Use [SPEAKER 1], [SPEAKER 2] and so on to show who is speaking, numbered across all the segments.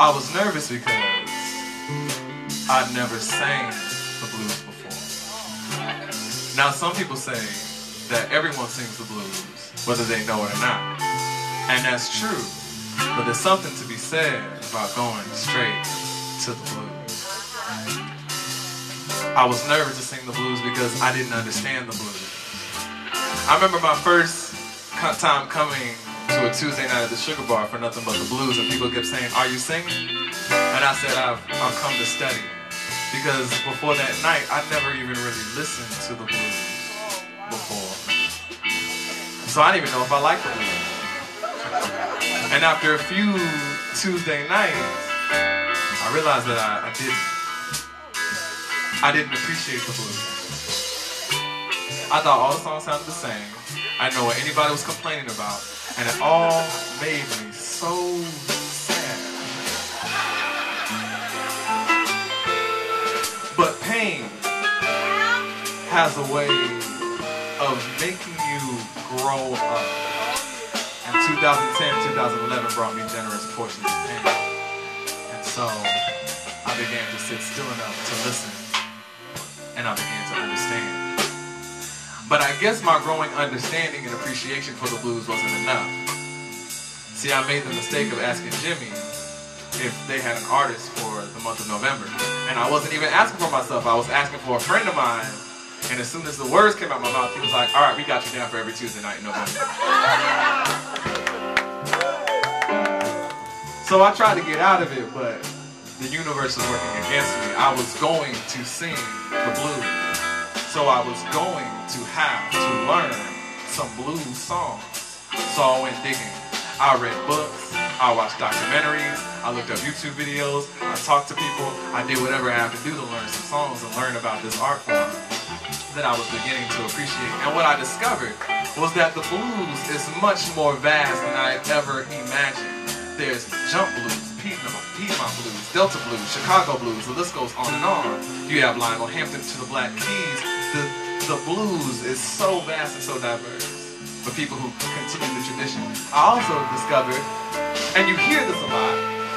[SPEAKER 1] I was nervous because I'd never sang the blues before. Now some people say that everyone sings the blues, whether they know it or not. And that's true, but there's something to be said about going straight to the blues. I was nervous to sing the blues because I didn't understand the blues. I remember my first time coming to a Tuesday night at the Sugarbar for nothing but the blues, and people kept saying, "Are you singing?" And I said, I've come to study. Because before that night, I never even really listened to the blues before. So I didn't even know if I liked the blues. And after a few Tuesday nights, I realized that I didn't appreciate the blues. I thought all the songs sounded the same. I didn't know what anybody was complaining about. And it all made me so sad. But pain has a way of making you grow up. And 2010, 2011 brought me generous portions of pain. And so I began to sit still enough to listen. And I began to understand. But I guess my growing understanding and appreciation for the blues wasn't enough. See, I made the mistake of asking Jimmy if they had an artist for the month of November. And I wasn't even asking for myself, I was asking for a friend of mine. And as soon as the words came out of my mouth, he was like, "All right, we got you down for every Tuesday night in November." So I tried to get out of it, but the universe was working against me. I was going to sing the blues. So I was going to have to learn some blues songs. So I went digging. I read books, I watched documentaries, I looked up YouTube videos, I talked to people, I did whatever I had to do to learn some songs and learn about this art form that I was beginning to appreciate. And what I discovered was that the blues is much more vast than I had ever imagined. There's jump blues, Piedmont blues, Delta blues, Chicago blues, the list goes on and on. You have Lionel Hampton to the Black Keys. The blues is so vast and so diverse for people who continue the tradition. I also discovered, and you hear this a lot,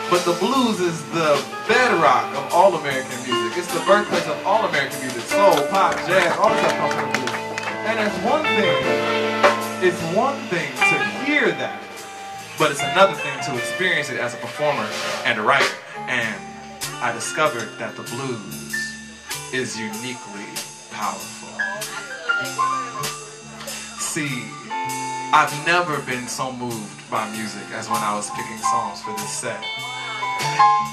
[SPEAKER 1] but the blues is the bedrock of all American music. It's the birthplace of all American music. Soul, pop, jazz, all this stuff comes from the blues. And it's one thing to hear that, but it's another thing to experience it as a performer and a writer. And I discovered that the blues is uniquely powerful. See, I've never been so moved by music as when I was picking songs for this set.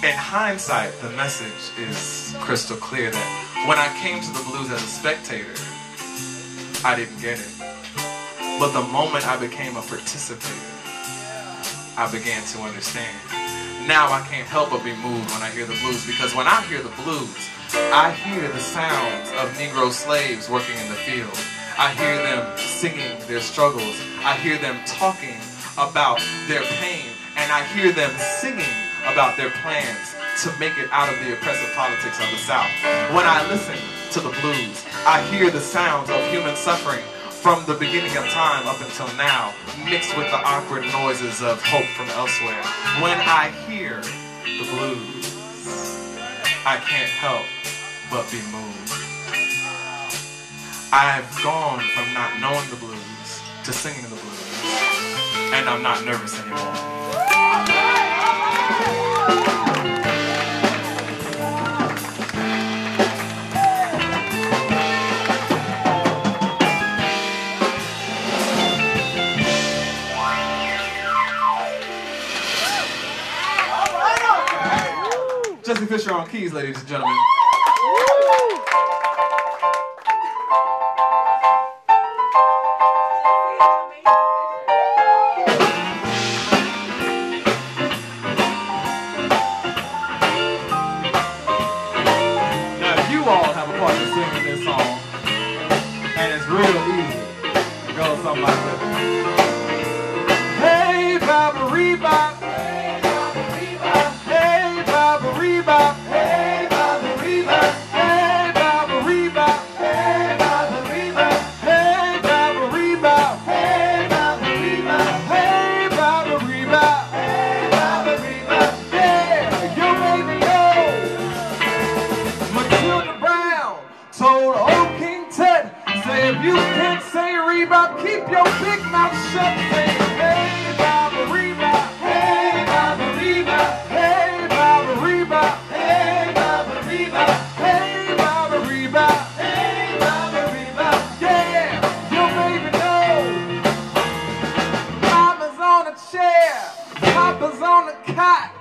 [SPEAKER 1] In hindsight, the message is crystal clear that when I came to the blues as a spectator, I didn't get it. But the moment I became a participator, I began to understand. Now I can't help but be moved when I hear the blues, because when I hear the blues, I hear the sounds of Negro slaves working in the field. I hear them singing their struggles. I hear them talking about their pain. And I hear them singing about their plans to make it out of the oppressive politics of the South. When I listen to the blues, I hear the sounds of human suffering from the beginning of time up until now, mixed with the awkward noises of hope from elsewhere. When I hear the blues, I can't help but be moved. I've gone from not knowing the blues to singing the blues, and I'm not nervous anymore. Jesse Fisher on keys, ladies and gentlemen. Something like this. Hey, Baba Rebop. Hey, Baba Rebop. Hey, Baba Rebop. Hey, Baba Rebop. on the cot,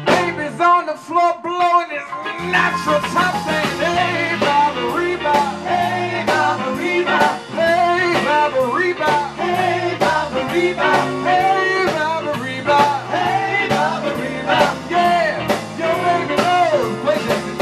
[SPEAKER 1] baby's on the floor blowing his natural top saying, hey, Baba Reba, hey, Baba Reba, hey, Baba Reba, hey, Baba Reba, hey, Baba Reba, hey, Baba Reba, yeah, your baby knows, play this.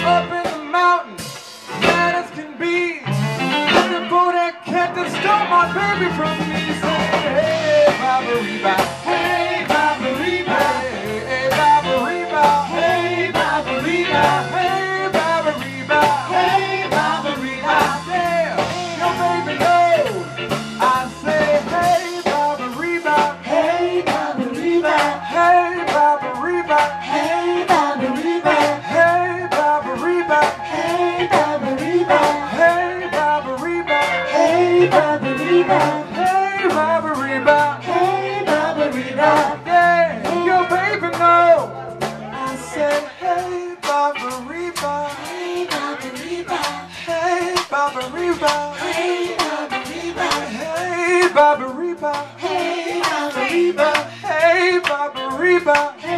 [SPEAKER 1] Up in the mountains, mad as can be. Looking for that cat that stole my baby from me. Say, hey, Baba Reba, hey, Baba Reba, hey, Baba Reba, hey, Baba Reba, hey, Baba Reba, hey, Baba Reba. Yeah, your baby knows. I say, hey, Baba Reba, hey, Baba Reba, hey, Baba Reba, hey, Baba Reba, hey, Baba Reba, hey, Baba Reba, hey, Baba Reba, hey, Baba Reba, hey, Baba Reba, hey, Baba Reba, yeah, your baby knows. I said, hey, Baba Reba, hey, Baba Reba, hey, Baba Reba, hey, Baba Reba, hey, Baba Reba, hey, Baba Reba, hey, Baba Reba, hey.